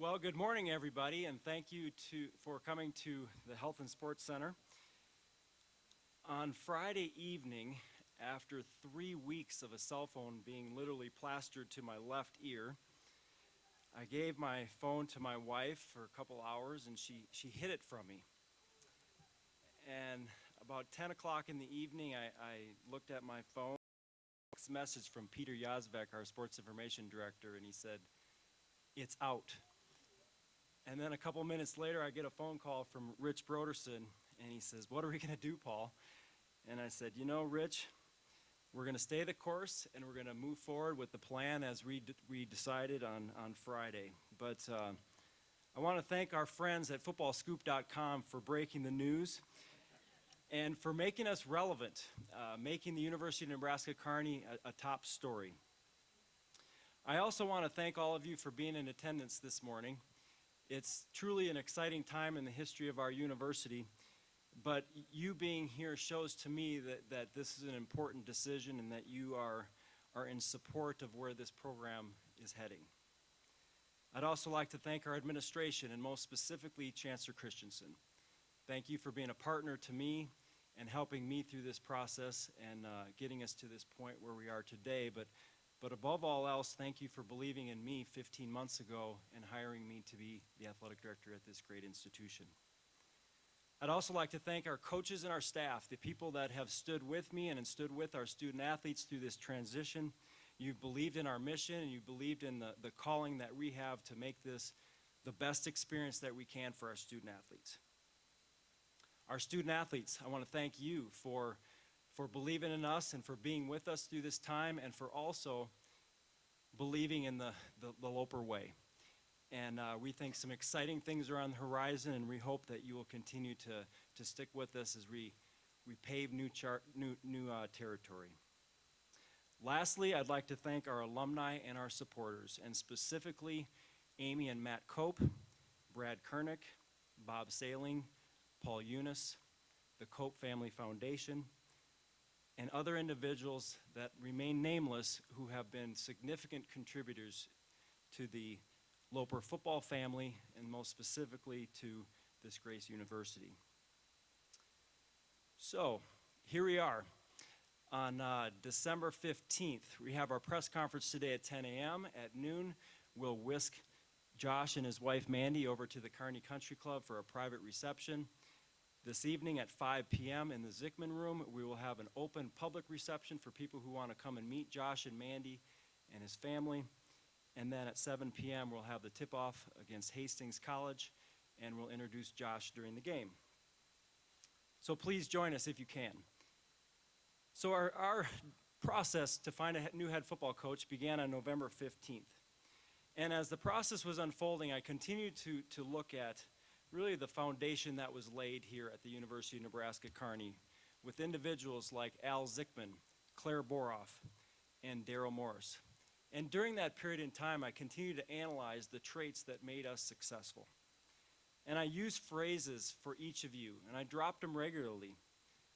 Well, good morning, everybody, and thank you for coming to the Health and Sports Center. On Friday evening, after 3 weeks of a cell phone being literally plastered to my left ear, I gave my phone to my wife for a couple hours, and she hid it from me. And about 10 o'clock in the evening, I looked at my phone, a message from Peter Yazvek, our sports information director, and he said, "It's out." And then a couple minutes later, I get a phone call from Rich Broderson, and he says, "What are we going to do, Paul?" And I said, "You know, Rich, we're going to stay the course, and we're going to move forward with the plan as we decided on Friday." But I want to thank our friends at footballscoop.com for breaking the news and for making us relevant, making the University of Nebraska Kearney a top story. I also want to thank all of you for being in attendance this morning. It's truly an exciting time in the history of our university, but you being here shows to me that this is an important decision and that you are in support of where this program is heading. I'd also like to thank our administration, and most specifically Chancellor Christensen. Thank you for being a partner to me and helping me through this process and getting us to this point where we are today. But above all else, thank you for believing in me 15 months ago and hiring me to be the athletic director at this great institution. I'd also like to thank our coaches and our staff, the people that have stood with me and stood with our student athletes through this transition. You've believed in our mission, and you believed in the calling that we have to make this the best experience that we can for our student athletes. Our student athletes, I want to thank you for believing in us and for being with us through this time, and for also believing in the Loper way. And we think some exciting things are on the horizon, and we hope that you will continue to stick with us as we pave new territory. Lastly, I'd like to thank our alumni and our supporters, and specifically Amy and Matt Cope, Brad Kernick, Bob Sailing, Paul Eunice, the Cope Family Foundation, and other individuals that remain nameless who have been significant contributors to the Loper football family, and most specifically to this Grace University. So, here we are. On December 15th, we have our press conference today at 10 a.m. At noon, we'll whisk Josh and his wife Mandy over to the Kearney Country Club for a private reception. This evening at 5 p.m. in the Zickman Room, we will have an open public reception for people who want to come and meet Josh and Mandy and his family. And then at 7 p.m. we'll have the tip-off against Hastings College, and we'll introduce Josh during the game. So please join us if you can. So our process to find a new head football coach began on November 15th. And as the process was unfolding, I continued to look at really the foundation that was laid here at the University of Nebraska Kearney with individuals like Al Zickman, Claire Boroff, and Daryl Morris. And during that period in time, I continued to analyze the traits that made us successful. And I used phrases for each of you, and I dropped them regularly.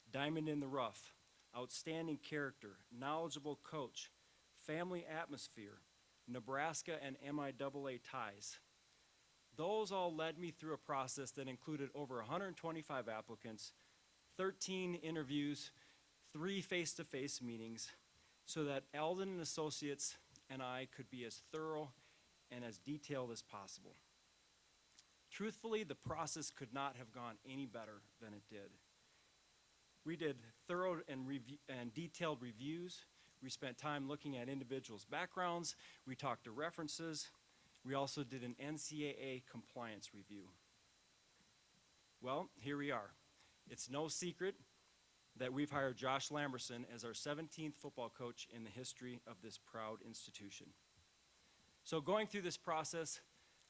Diamond in the rough, outstanding character, knowledgeable coach, family atmosphere, Nebraska and MIAA ties. Those all led me through a process that included over 125 applicants, 13 interviews, 3 face-to-face meetings, so that Eldon and Associates and I could be as thorough and as detailed as possible. Truthfully, the process could not have gone any better than it did. We did thorough and detailed reviews. We spent time looking at individuals' backgrounds. We talked to references. We also did an NCAA compliance review. Well, here we are. It's no secret that we've hired Josh Lamberson as our 17th football coach in the history of this proud institution. So going through this process,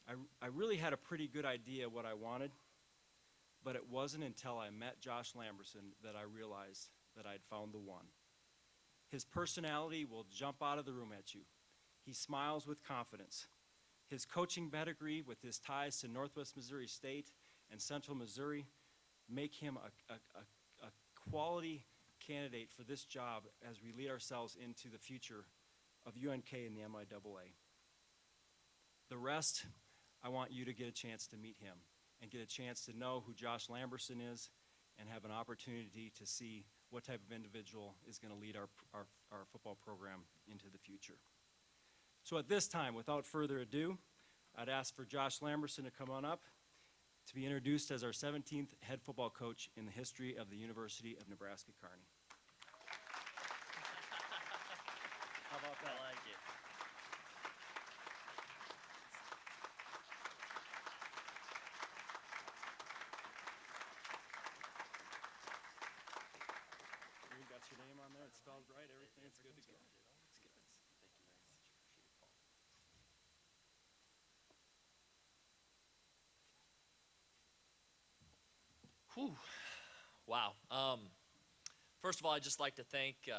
I really had a pretty good idea what I wanted, but it wasn't until I met Josh Lamberson that I realized that I'd found the one. His personality will jump out of the room at you. He smiles with confidence. His coaching pedigree with his ties to Northwest Missouri State and Central Missouri make him a quality candidate for this job as we lead ourselves into the future of UNK and the MIAA. The rest, I want you to get a chance to meet him and get a chance to know who Josh Lamberson is and have an opportunity to see what type of individual is going to lead our football program into the future. So at this time, without further ado, I'd ask for Josh Lamberson to come on up to be introduced as our 17th head football coach in the history of the University of Nebraska Kearney. How about that? I like it. You got your name on there, it's spelled right, everything's good to go. It's good. Thank you very much. Appreciate it, Paul. Whew. Wow. First of all, I'd just like to thank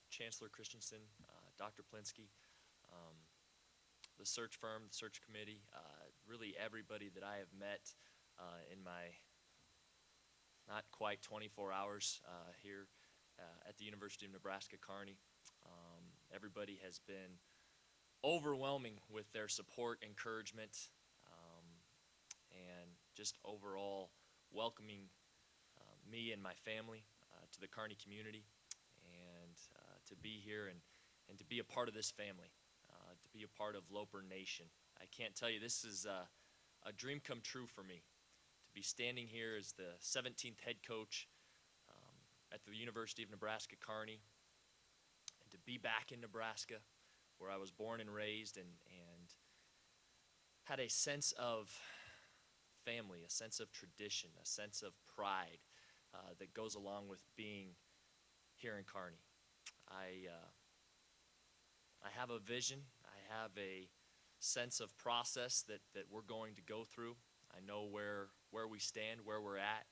Chancellor Christensen, Dr. Plinsky, the search firm, the search committee, really everybody that I have met in my not quite 24 hours here at the University of Nebraska Kearney. Everybody has been overwhelming with their support, encouragement, and just overall welcoming me and my family to the Kearney community, and to be here and to be a part of this family, to be a part of Loper Nation. I can't tell you, this is a dream come true for me, to be standing here as the 17th head coach at the University of Nebraska Kearney, and to be back in Nebraska, where I was born and raised, and had a sense of family, a sense of tradition, a sense of pride that goes along with being here in Kearney. I have a vision. I have a sense of process that we're going to go through. I know where we stand, where we're at,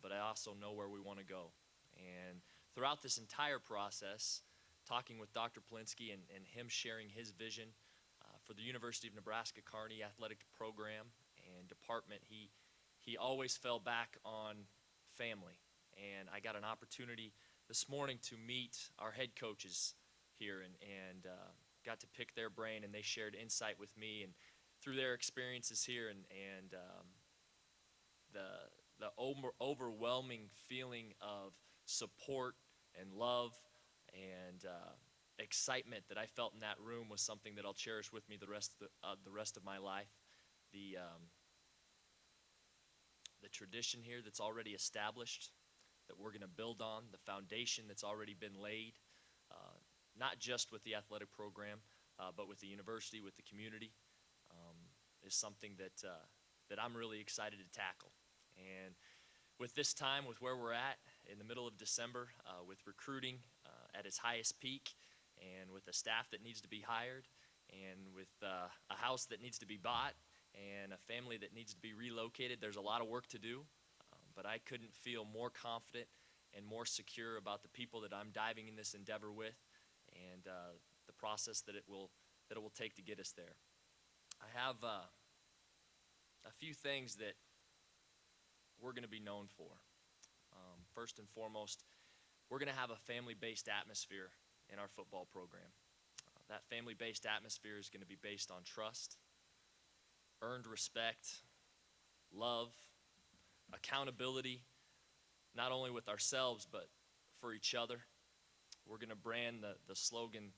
but I also know where we want to go. And throughout this entire process, talking with Dr. Plinsky and him sharing his vision for the University of Nebraska Kearney athletic program and department, he always fell back on family. And I got an opportunity this morning to meet our head coaches here and got to pick their brain, and they shared insight with me and through their experiences here, and the overwhelming feeling of support and love and excitement that I felt in that room was something that I'll cherish with me the rest of my life. The tradition here that's already established, that we're going to build on, the foundation that's already been laid, not just with the athletic program, but with the university, with the community, is something that I'm really excited to tackle. And with this time, with where we're at in the middle of December, with recruiting at its highest peak, and with a staff that needs to be hired, and with a house that needs to be bought, and a family that needs to be relocated, there's a lot of work to do, but I couldn't feel more confident and more secure about the people that I'm diving in this endeavor with, and the process that it will take to get us there. I have a few things that we're going to be known for. First and foremost, we're going to have a family-based atmosphere in our football program. That family-based atmosphere is going to be based on trust, earned respect, love, accountability, not only with ourselves but for each other. We're going to brand the slogan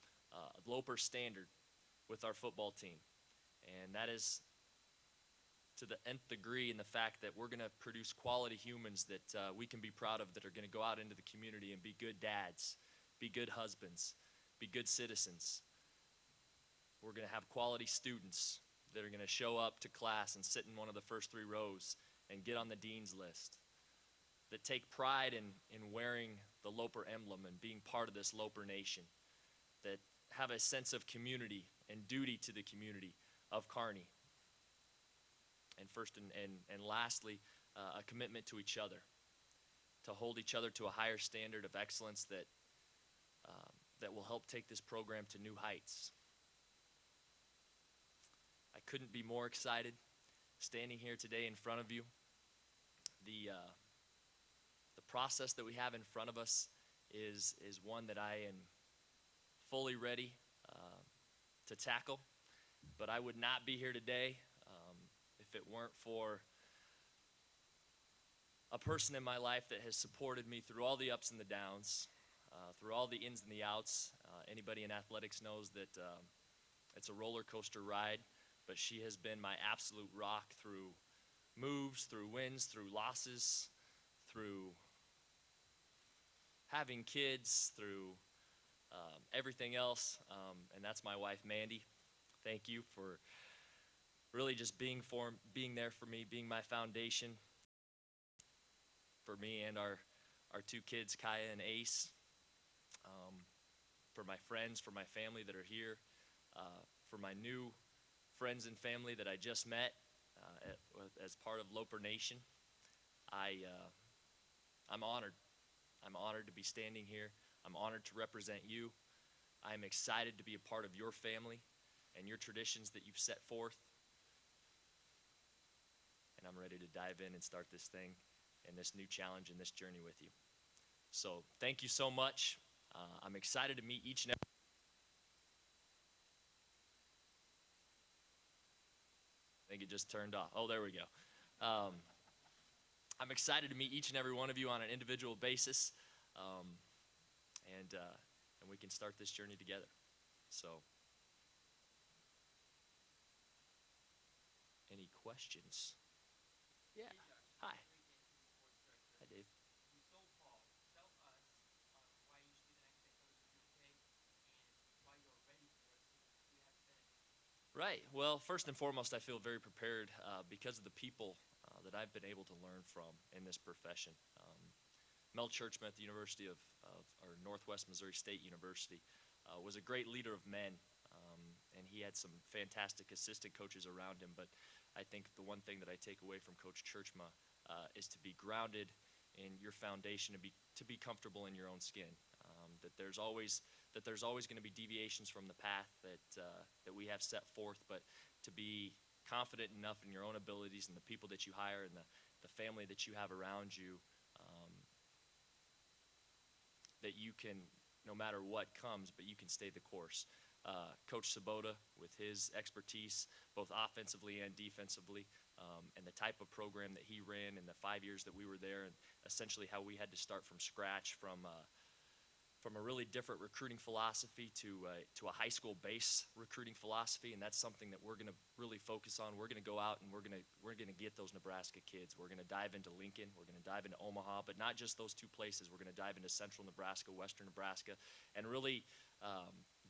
Loper Standard with our football team, and that is to the nth degree in the fact that we're going to produce quality humans that we can be proud of, that are going to go out into the community and be good dads, be good husbands, be good citizens. We're going to have quality students that are going to show up to class and sit in one of the first 3 rows and get on the dean's list, that take pride in wearing the Loper emblem and being part of this Loper Nation, that have a sense of community and duty to the community of Kearney. And first and lastly, a commitment to each other, to hold each other to a higher standard of excellence that will help take this program to new heights. I couldn't be more excited standing here today in front of you. The process that we have in front of us is one that I am fully ready to tackle, but I would not be here today if it weren't for a person in my life that has supported me through all the ups and the downs, through all the ins and the outs. Anybody in athletics knows that it's a roller coaster ride, but she has been my absolute rock through moves, through wins, through losses, through having kids, through everything else, and that's my wife, Mandy. Thank you for really just being there for me, being my foundation for me and our two kids, Kaya and Ace, for my friends, for my family that are here, for my new friends and family that I just met as part of Loper Nation. I'm honored. I'm honored to be standing here. I'm honored to represent you. I'm excited to be a part of your family and your traditions that you've set forth. And I'm ready to dive in and start this thing and this new challenge and this journey with you. So thank you so much. I'm excited to meet each and every. I think it just turned off. Oh, there we go. I'm excited to meet each and every one of you on an individual basis, and we can start this journey together. So, any questions? Yeah. Hi. Hi, Dave. You sold Paul. Tell us why you should be the next head coach of UNK and why you're ready for it, since you have been. Right. Well, first and foremost, I feel very prepared because of the people that I've been able to learn from in this profession. Mel Churchman at the University of or Northwest Missouri State University was a great leader of men, and he had some fantastic assistant coaches around him. But I think the one thing that I take away from Coach Churchman is to be grounded in your foundation, to be comfortable in your own skin. That there's always going to be deviations from the path that we have set forth, but to be confident enough in your own abilities and the people that you hire and the family that you have around you, that you can, no matter what comes, but you can stay the course. Coach Sabota, with his expertise, both offensively and defensively, and the type of program that he ran in the 5 years that we were there, and essentially how we had to start from scratch from a really different recruiting philosophy to a high school base recruiting philosophy, and that's something that we're going to really focus on. We're going to go out and we're going to get those Nebraska kids. We're going to dive into Lincoln. We're going to dive into Omaha, but not just those two places. We're going to dive into central Nebraska, western Nebraska, and really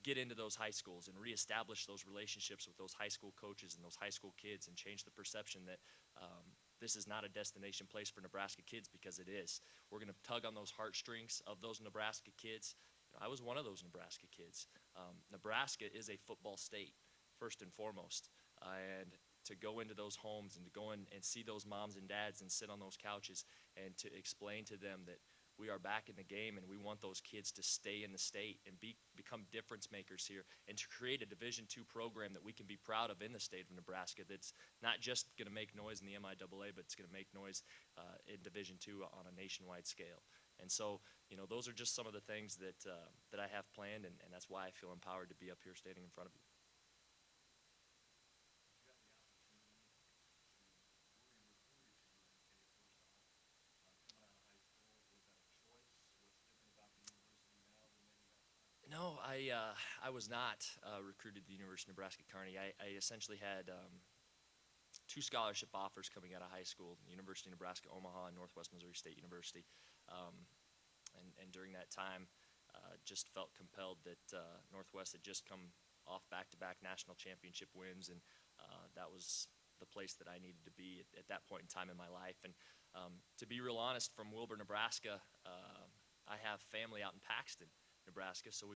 get into those high schools and reestablish those relationships with those high school coaches and those high school kids and change the perception that this is not a destination place for Nebraska kids, because it is. We're going to tug on those heartstrings of those Nebraska kids. I was one of those Nebraska kids. Nebraska is a football state, first and foremost. And to go into those homes and to go in and see those moms and dads and sit on those couches and to explain to them that we are back in the game and we want those kids to stay in the state and become difference makers here, and to create a Division II program that we can be proud of in the state of Nebraska, that's not just going to make noise in the MIAA, but it's going to make noise in Division II on a nationwide scale. And so, those are just some of the things that I have planned, and that's why I feel empowered to be up here standing in front of you. No, I was not recruited to the University of Nebraska Kearney. I essentially had two scholarship offers coming out of high school: the University of Nebraska Omaha and Northwest Missouri State University. And during that time, just felt compelled that Northwest had just come off back-to-back national championship wins, and that was the place that I needed to be at that point in time in my life. And to be real honest, from Wilbur, Nebraska, I have family out in Paxton, Nebraska, so we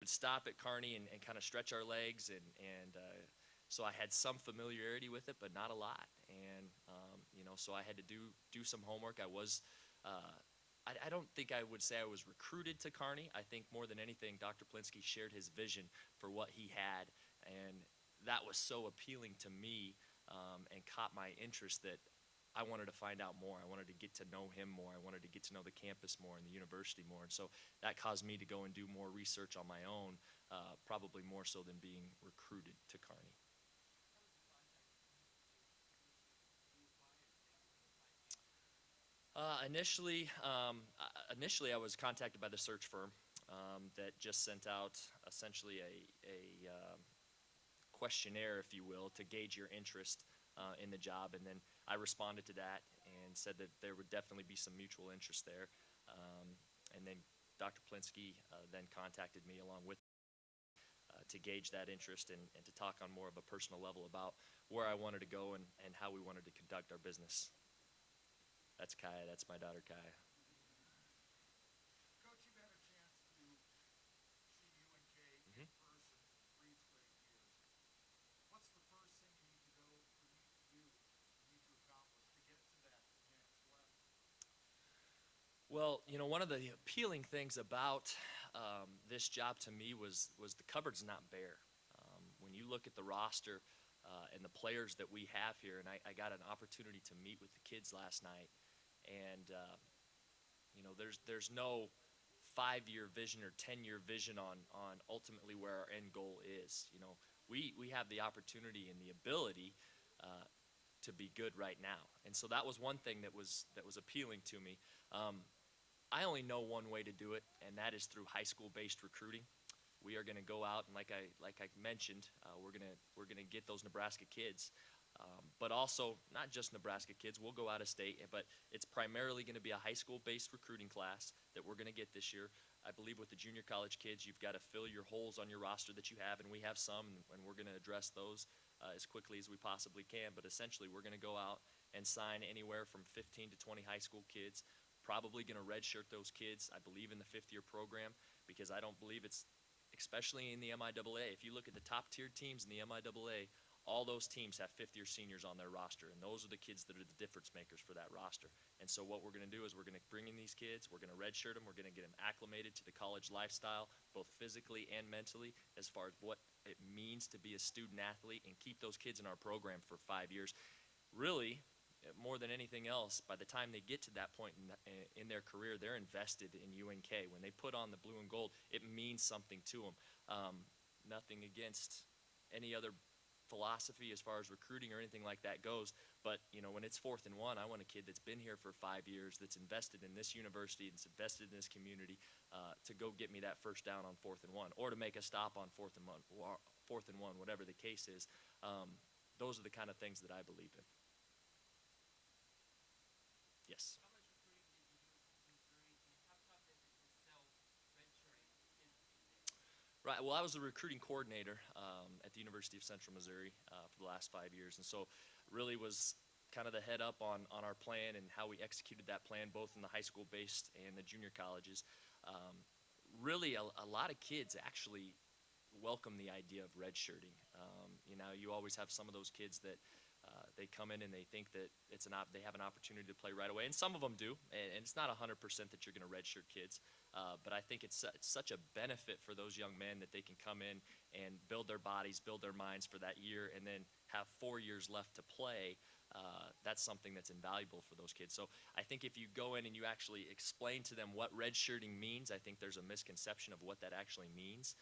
would stop at Kearney and kind of stretch our legs, and so I had some familiarity with it, but not a lot. And so I had to do some homework. I was I don't think I would say I was recruited to Kearney. I think more than anything, Dr. Plinsky shared his vision for what he had, and that was so appealing to me and caught my interest that I wanted to find out more. I wanted to get to know him more. I wanted to get to know the campus more and the university more. And so that caused me to go and do more research on my own, probably more so than being recruited to Kearney. Initially, I was contacted by the search firm that just sent out essentially a questionnaire, if you will, to gauge your interest in the job, and then I responded to that and said that there would definitely be some mutual interest there. And then Dr. Plinsky then contacted me along with to gauge that interest and to talk on more of a personal level about where I wanted to go and how we wanted to conduct our business. That's Kaya. That's my daughter, Kaya. Coach, you've had a chance to see UNK in person 3 straight years. What's the first thing you need to need to accomplish to get to that next level? Well, you know, one of the appealing things about this job to me was the cupboard's not bare. When you look at the roster and the players that we have here, and I got an opportunity to meet with the kids last night, and you know, there's no 5-year vision or 10-year vision on ultimately where our end goal is. You know, we have the opportunity and the ability to be good right now, and so that was one thing that was appealing to me. I only know one way to do it, and that is through high school-based recruiting. We are going to go out and, like I mentioned, we're gonna get those Nebraska kids, but also not just Nebraska kids. We'll go out of state, but it's primarily going to be a high school-based recruiting class that we're going to get this year. I believe with the junior college kids, you've got to fill your holes on your roster that you have, and we have some, and we're going to address those as quickly as we possibly can. But essentially, we're going to go out and sign anywhere from 15 to 20 high school kids. Probably going to redshirt those kids, I believe, in the 5th-year program, because I don't believe it's, especially in the MIAA, if you look at the top-tier teams in the MIAA, all those teams have 5th-year seniors on their roster, and those are the kids that are the difference makers for that roster. And so what we're going to do is we're going to bring in these kids, we're going to redshirt them, we're going to get them acclimated to the college lifestyle, both physically and mentally, as far as what it means to be a student-athlete, and keep those kids in our program for 5 years. Really, more than anything else, by the time they get to that point in their career, they're invested in UNK. When they put on the blue and gold, it means something to them. Nothing against any other philosophy as far as recruiting or anything like that goes, but you know, when it's 4th and 1, I want a kid that's been here for 5 years, that's invested in this university, that's invested in this community, to go get me that first down on 4th and 1, or to make a stop on 4th and 1, whatever the case is. Those are the kind of things that I believe in. Yes. How much recruiting did you do in Missouri, and how tough is it to sell redshirting kids these days? Right. Well, I was the recruiting coordinator at the University of Central Missouri for the last 5 years, and so really was kind of the head up on our plan and how we executed that plan, both in the high school-based and the junior colleges. Really, a lot of kids actually welcome the idea of redshirting. You know, you always have some of those kids that they come in and they think that they have an opportunity to play right away, and some of them do. And it's not 100% that you're going to redshirt kids, but I think it's such a benefit for those young men that they can come in and build their bodies, build their minds for that year, and then have 4 years left to play. That's something that's invaluable for those kids. So I think if you go in and you actually explain to them what redshirting means, I think there's a misconception of what that actually means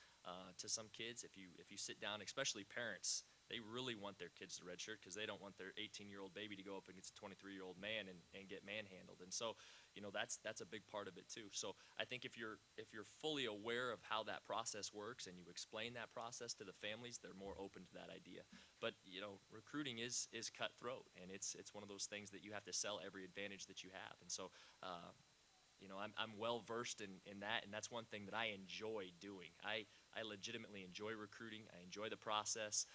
to some kids. If you sit down, especially parents, they really want their kids to redshirt because they don't want their 18-year-old baby to go up against a 23-year-old man and get manhandled. And so, you know, that's a big part of it too. So I think if you're fully aware of how that process works and you explain that process to the families, they're more open to that idea. But you know, recruiting is cutthroat, and it's one of those things that you have to sell every advantage that you have. And so, you know, I'm well versed in that, and that's one thing that I enjoy doing. I legitimately enjoy recruiting. I enjoy the process,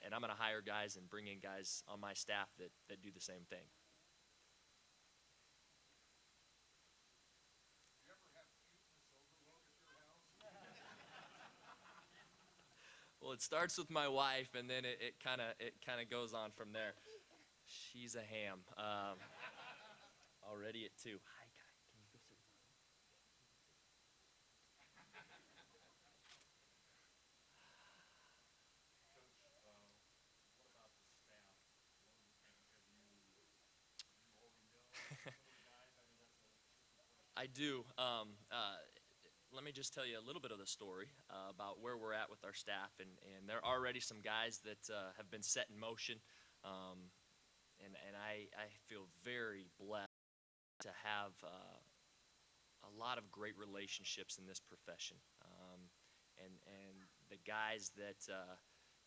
and I'm going to hire guys and bring in guys on my staff that do the same thing. You ever have cuteness overload at your house? Well, it starts with my wife, and then it kind of goes on from there. She's a ham. Already at 2. Hi, Kai. Can you go sit? Coach, what about the staff? Do you already know some of the guys? I know that's a tricky question. I do. Let me just tell you a little bit of the story about where we're at with our staff, and there are already some guys that have been set in motion, and I feel very blessed to have a lot of great relationships in this profession. And the guys that,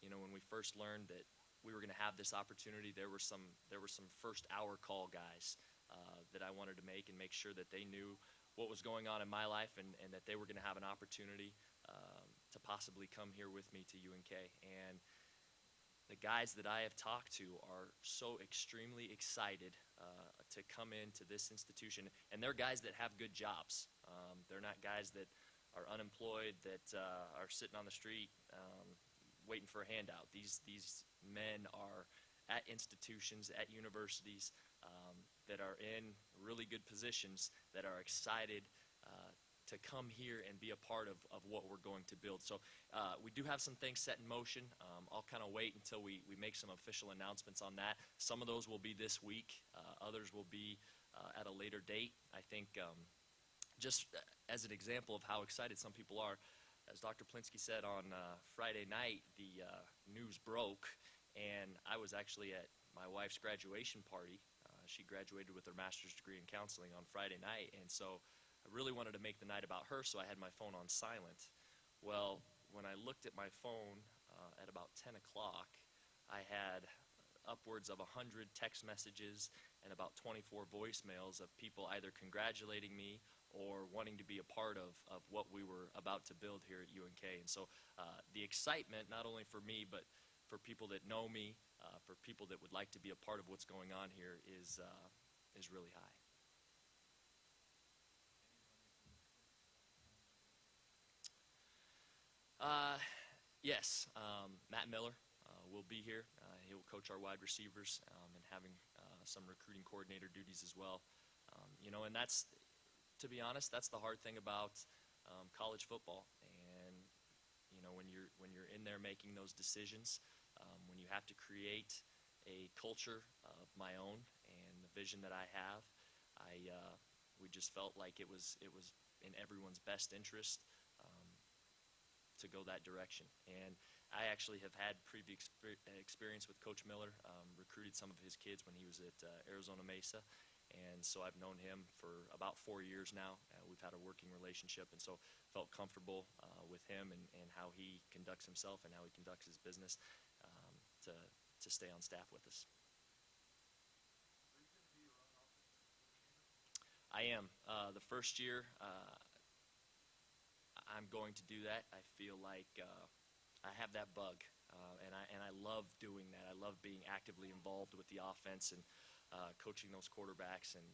when we first learned that we were going to have this opportunity, there were some first hour call guys that I wanted to make sure that they knew what was going on in my life and that they were going to have an opportunity to possibly come here with me to UNK. And the guys that I have talked to are so extremely excited to come into this institution, and they're guys that have good jobs. They're not guys that are unemployed, that are sitting on the street waiting for a handout. These men are at institutions, at universities, that are in really good positions, that are excited to come here and be a part of what we're going to build. So we do have some things set in motion. I'll kind of wait until we make some official announcements on that. Some of those will be this week. Others will be at a later date. I think just as an example of how excited some people are, as Dr. Plinsky said on Friday night, the news broke, and I was actually at my wife's graduation party. She graduated with her master's degree in counseling on Friday night, and so I really wanted to make the night about her, so I had my phone on silent. Well, when I looked at my phone at about 10 o'clock, I had upwards of 100 text messages and about 24 voicemails of people either congratulating me or wanting to be a part of what we were about to build here at UNK. And so the excitement, not only for me, but for people that know me, for people that would like to be a part of what's going on here is really high. Yes, Matt Miller will be here. He will coach our wide receivers and having some recruiting coordinator duties as well. And that's, to be honest, that's the hard thing about college football. And when you're in there making those decisions, when you have to create a culture of my own and the vision that I have, we just felt like it was in everyone's best interest to go that direction. And I actually have had previous experience with Coach Miller, recruited some of his kids when he was at Arizona Mesa, and so I've known him for about 4 years now. We've had a working relationship, and so felt comfortable with him and how he conducts himself and how he conducts his business to stay on staff with us. I am. The first year, I'm going to do that. I feel like I have that bug, and I love doing that. I love being actively involved with the offense and coaching those quarterbacks and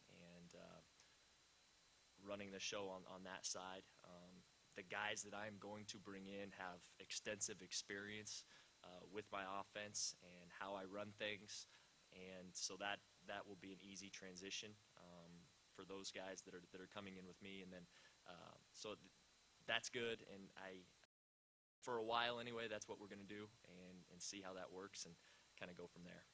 running the show on that side. The guys that I'm going to bring in have extensive experience with my offense and how I run things, and so that will be an easy transition for those guys that are coming in with me, and then so that's good. And for a while anyway, that's what we're going to do and see how that works and kind of go from there.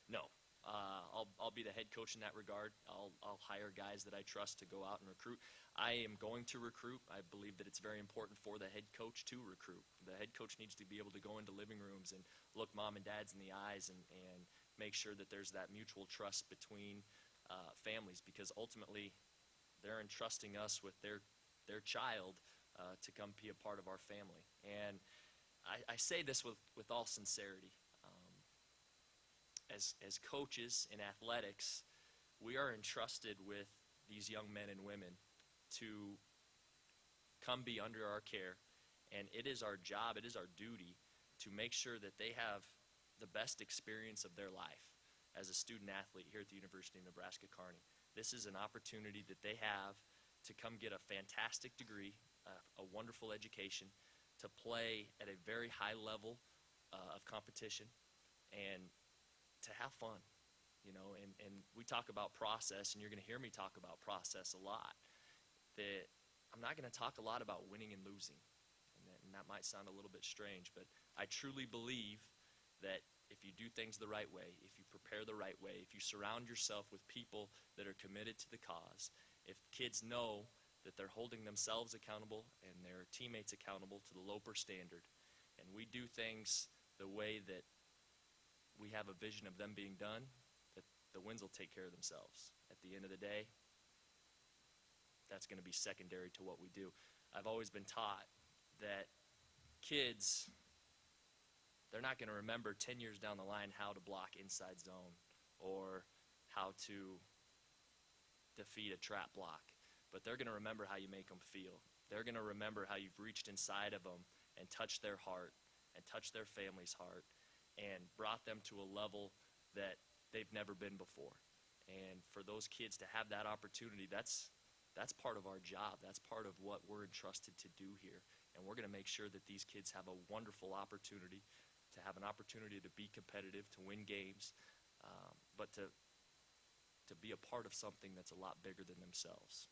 No. I'll be the head coach in that regard. I'll hire guys that I trust to go out and recruit. I am going to recruit. I believe that it's very important for the head coach to recruit. The head coach needs to be able to go into living rooms and look mom and dads in the eyes and make sure that there's that mutual trust between families, because ultimately they're entrusting us with their child to come be a part of our family. And I say this with all sincerity. As coaches in athletics, we are entrusted with these young men and women to come be under our care, and it is our job, it is our duty to make sure that they have the best experience of their life as a student athlete here at the University of Nebraska Kearney. This is an opportunity that they have to come get a fantastic degree, a wonderful education, to play at a very high level of competition, and to have fun, and we talk about process, and you're going to hear me talk about process a lot. That I'm not going to talk a lot about winning and losing, and that might sound a little bit strange, but I truly believe that if you do things the right way, if you prepare the right way, if you surround yourself with people that are committed to the cause, if kids know that they're holding themselves accountable and their teammates accountable to the Loper standard, and we do things the way that we have a vision of them being done, that the wins will take care of themselves. At the end of the day, that's going to be secondary to what we do. I've always been taught that kids, they're not going to remember 10 years down the line how to block inside zone or how to defeat a trap block, but they're going to remember how you make them feel. They're going to remember how you've reached inside of them and touched their heart and touched their family's heart and brought them to a level that they've never been before. And for those kids to have that opportunity, that's part of our job. That's part of what we're entrusted to do here. And we're going to make sure that these kids have a wonderful opportunity, to have an opportunity to be competitive, to win games, but to be a part of something that's a lot bigger than themselves.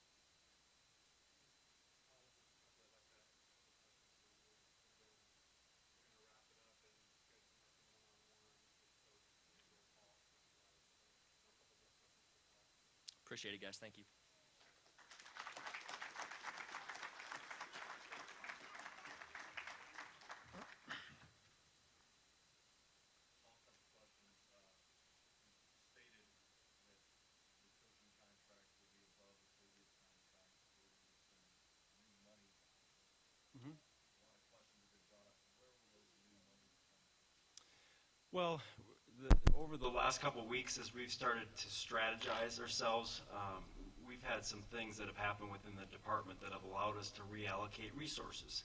Appreciate it, guys. Thank you. Well, over the last couple of weeks, as we've started to strategize ourselves, we've had some things that have happened within the department that have allowed us to reallocate resources.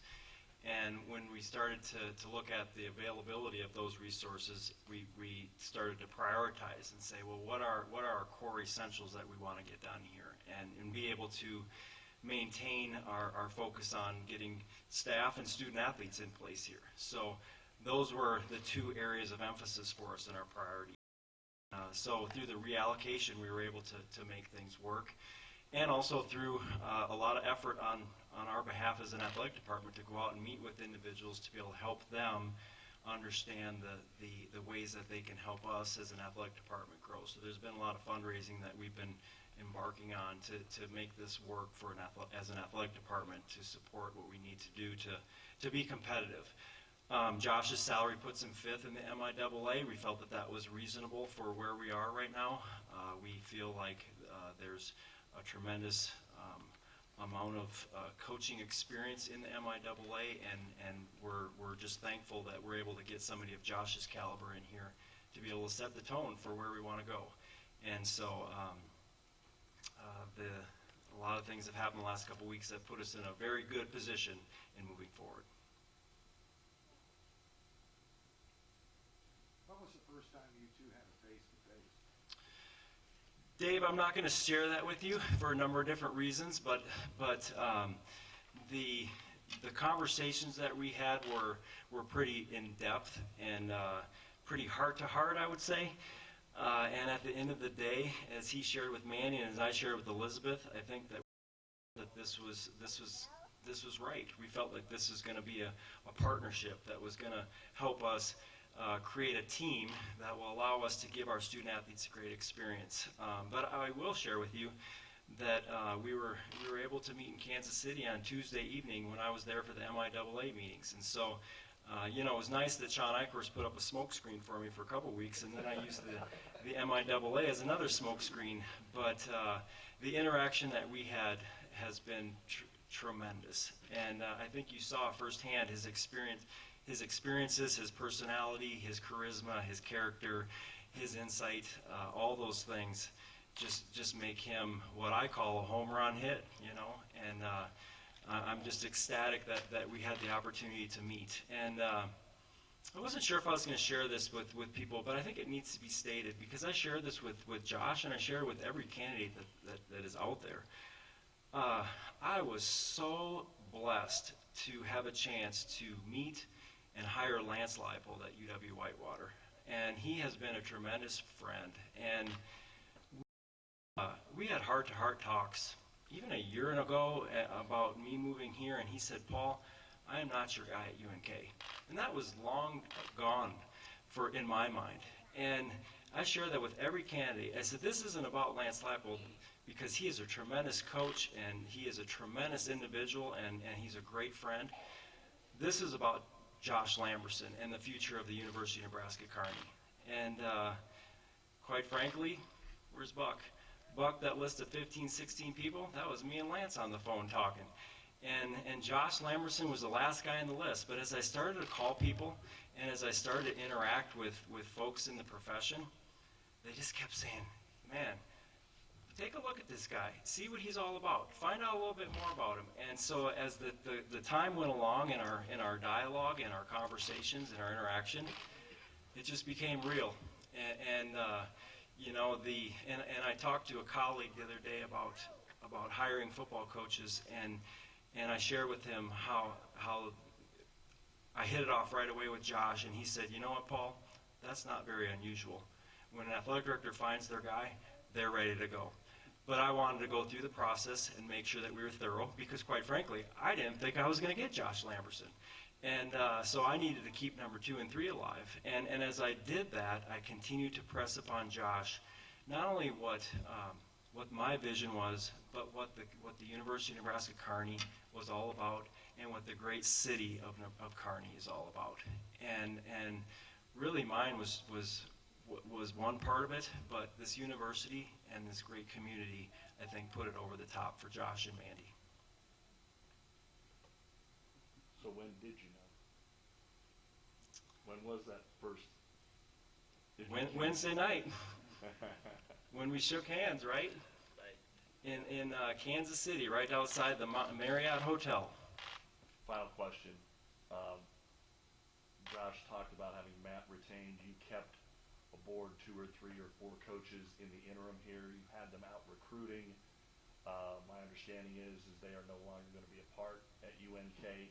And when we started to look at the availability of those resources, we started to prioritize and say, well, what are our core essentials that we want to get done here, and be able to maintain our focus on getting staff and student athletes in place here. So those were the two areas of emphasis for us in our priority. So through the reallocation, we were able to make things work, and also through a lot of effort on our behalf as an athletic department to go out and meet with individuals to be able to help them understand the ways that they can help us as an athletic department grow. So there's been a lot of fundraising that we've been embarking on to make this work for as an athletic department to support what we need to do to be competitive. Josh's salary puts him 5th in the MIAA. We felt that was reasonable for where we are right now. We feel like there's a tremendous amount of coaching experience in the MIAA, and we're just thankful that we're able to get somebody of Josh's caliber in here to be able to set the tone for where we want to go. And so a lot of things have happened the last couple weeks that put us in a very good position in moving forward. When was the first time you two had a face-to-face? Dave, I'm not going to share that with you for a number of different reasons, but the conversations that we had were pretty in depth and pretty heart to heart, I would say. And at the end of the day, as he shared with Manny and as I shared with Elizabeth, I think that this was right. We felt like this is going to be a partnership that was going to help us create a team that will allow us to give our student athletes a great experience. But I will share with you that we were able to meet in Kansas City on Tuesday evening when I was there for the MIAA meetings. And so, it was nice that Sean Eichhorst put up a smoke screen for me for a couple weeks, and then I used the MIAA as another smoke screen. But the interaction that we had has been tremendous. And I think you saw firsthand his experiences, his personality, his charisma, his character, his insight, all those things just make him what I call a home run hit, and I'm just ecstatic that we had the opportunity to meet. And I wasn't sure if I was going to share this with people, but I think it needs to be stated because I share this with Josh and I share it with every candidate that is out there. I was so blessed to have a chance to meet and hire Lance Leipold at UW-Whitewater. And he has been a tremendous friend. And we had heart-to-heart talks even a year ago about me moving here, and he said, Paul, I am not your guy at UNK. And that was long gone in my mind. And I share that with every candidate. I said, this isn't about Lance Leipold because he is a tremendous coach and he is a tremendous individual and he's a great friend. This is about Josh Lamberson and the future of the University of Nebraska Kearney. And quite frankly, Where's Buck? Buck, that list of 15, 16 people, that was me and Lance on the phone talking. And Josh Lamberson was the last guy on the list. But as I started to call people and as I started to interact with folks in the profession, they just kept saying, man, take a look at this guy, see what he's all about, find out a little bit more about him. And so as the time went along in our dialogue, in our conversations, in our interaction, it just became real. And you know, and I talked to a colleague the other day about hiring football coaches, and I shared with him how I hit it off right away with Josh, and he said, you know what, Paul, that's not very unusual. When an athletic director finds their guy, they're ready to go. But I wanted to go through the process and make sure that we were thorough because, quite frankly, I didn't think I was going to get Josh Lamberson. And so I needed to keep number 2 and 3 alive. And as I did that, I continued to press upon Josh not only what my vision was, but what the University of Nebraska Kearney was all about and what the great city of Kearney is all about. And really mine was one part of it, but this university and this great community, I think, put it over the top for Josh and Mandy. So when did you know? When was that first? Wednesday night, when we shook hands, right? In Kansas City, right outside the Marriott Hotel. Final question. Josh talked about having Matt retained. You kept aboard 2 or 3 or 4 coaches in the interim here. You had them out recruiting. My understanding is they are no longer going to be a part at UNK.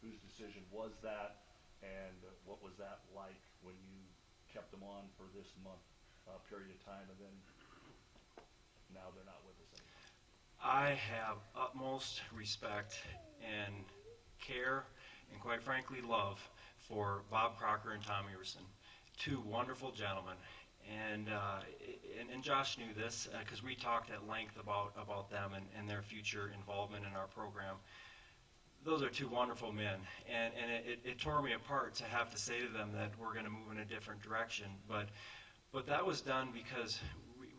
Whose decision was that, and what was that like when you kept them on for this month period of time, and then now they're not with us anymore? I have utmost respect and care and, quite frankly, love for Bob Crocker and Tom Everson, 2 wonderful gentlemen. And Josh knew this because we talked at length about them and their future involvement in our program. Those are 2 wonderful men, and it tore me apart to have to say to them that we're going to move in a different direction. But that was done because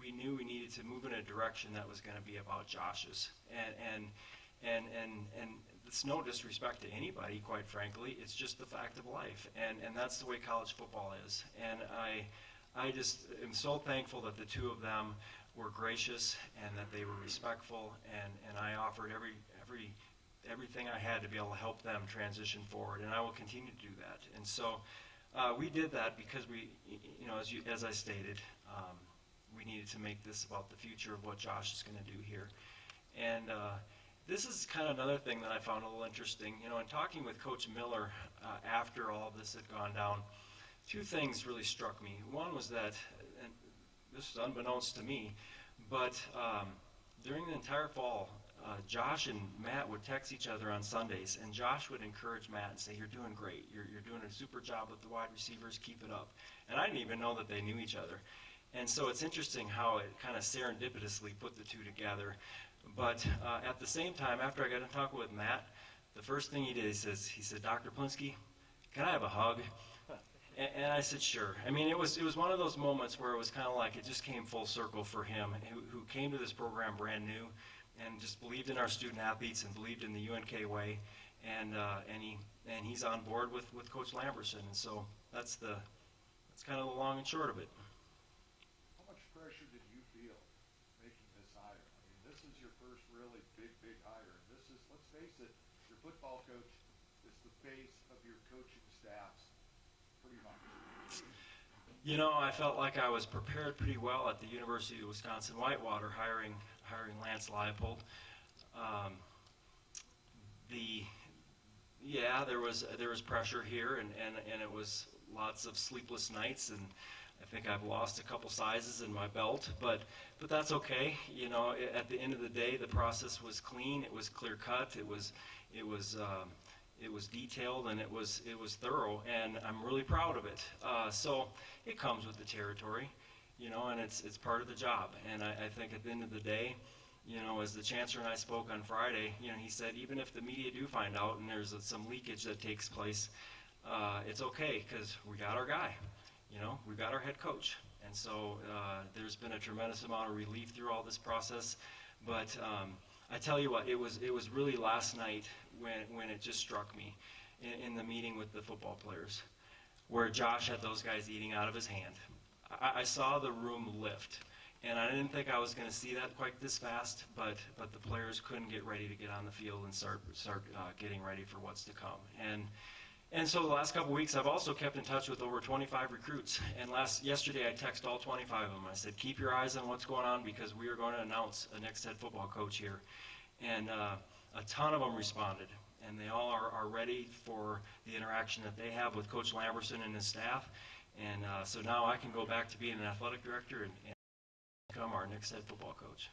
we knew we needed to move in a direction that was going to be about Josh's. And it's no disrespect to anybody, quite frankly. It's just the fact of life, and that's the way college football is. And I just am so thankful that the 2 of them were gracious and that they were respectful, and I offered everything I had to be able to help them transition forward, and I will continue to do that. And so we did that because we, you know, as I stated, we needed to make this about the future of what Josh is going to do here. And this is kind of another thing that I found a little interesting. You know, in talking with Coach Miller after all of this had gone down, 2 things really struck me. One was that, and this was unbeknownst to me, but during the entire fall, Josh and Matt would text each other on Sundays, and Josh would encourage Matt and say, you're doing great. You're doing a super job with the wide receivers. Keep it up. And I didn't even know that they knew each other. And so it's interesting how it kind of serendipitously put the 2 together. But at the same time, after I got to talk with Matt, the first thing he did, he said, Dr. Plinsky, can I have a hug? And I said, sure. I mean, it was one of those moments where it was kind of like it just came full circle for him, who came to this program brand new and just believed in our student athletes and believed in the UNK way, and he's on board with Coach Lamberson, and so that's kind of the long and short of it. How much pressure did you feel making this hire? I mean, this is your first really big hire. This is, let's face it, your football coach is the face of your coaching staffs, pretty much. You know, I felt like I was prepared pretty well at the University of Wisconsin-Whitewater hiring Lance Leipold. There was pressure here, and it was lots of sleepless nights, and I think I've lost a couple sizes in my belt, but that's okay. You know, at the end of the day, the process was clean. It was clear cut. It was detailed, and it was thorough, and I'm really proud of it. So it comes with the territory, you know, and it's part of the job. And I think at the end of the day, you know, as the chancellor and I spoke on Friday, you know, he said even if the media do find out and there's some leakage that takes place, it's okay because we got our guy, you know, we got our head coach, And so there's been a tremendous amount of relief through all this process. But I tell you what, it was really last night when it just struck me in the meeting with the football players, where Josh had those guys eating out of his hand. I saw the room lift, and I didn't think I was going to see that quite this fast, but the players couldn't get ready to get on the field and start getting ready for what's to come. And so the last couple weeks, I've also kept in touch with over 25 recruits. And yesterday, I texted all 25 of them. I said, keep your eyes on what's going on, because we are going to announce a next head football coach here. And a ton of them responded, and they all are ready for the interaction that they have with Coach Lamberson and his staff. And so now I can go back to being an athletic director and become our next head football coach.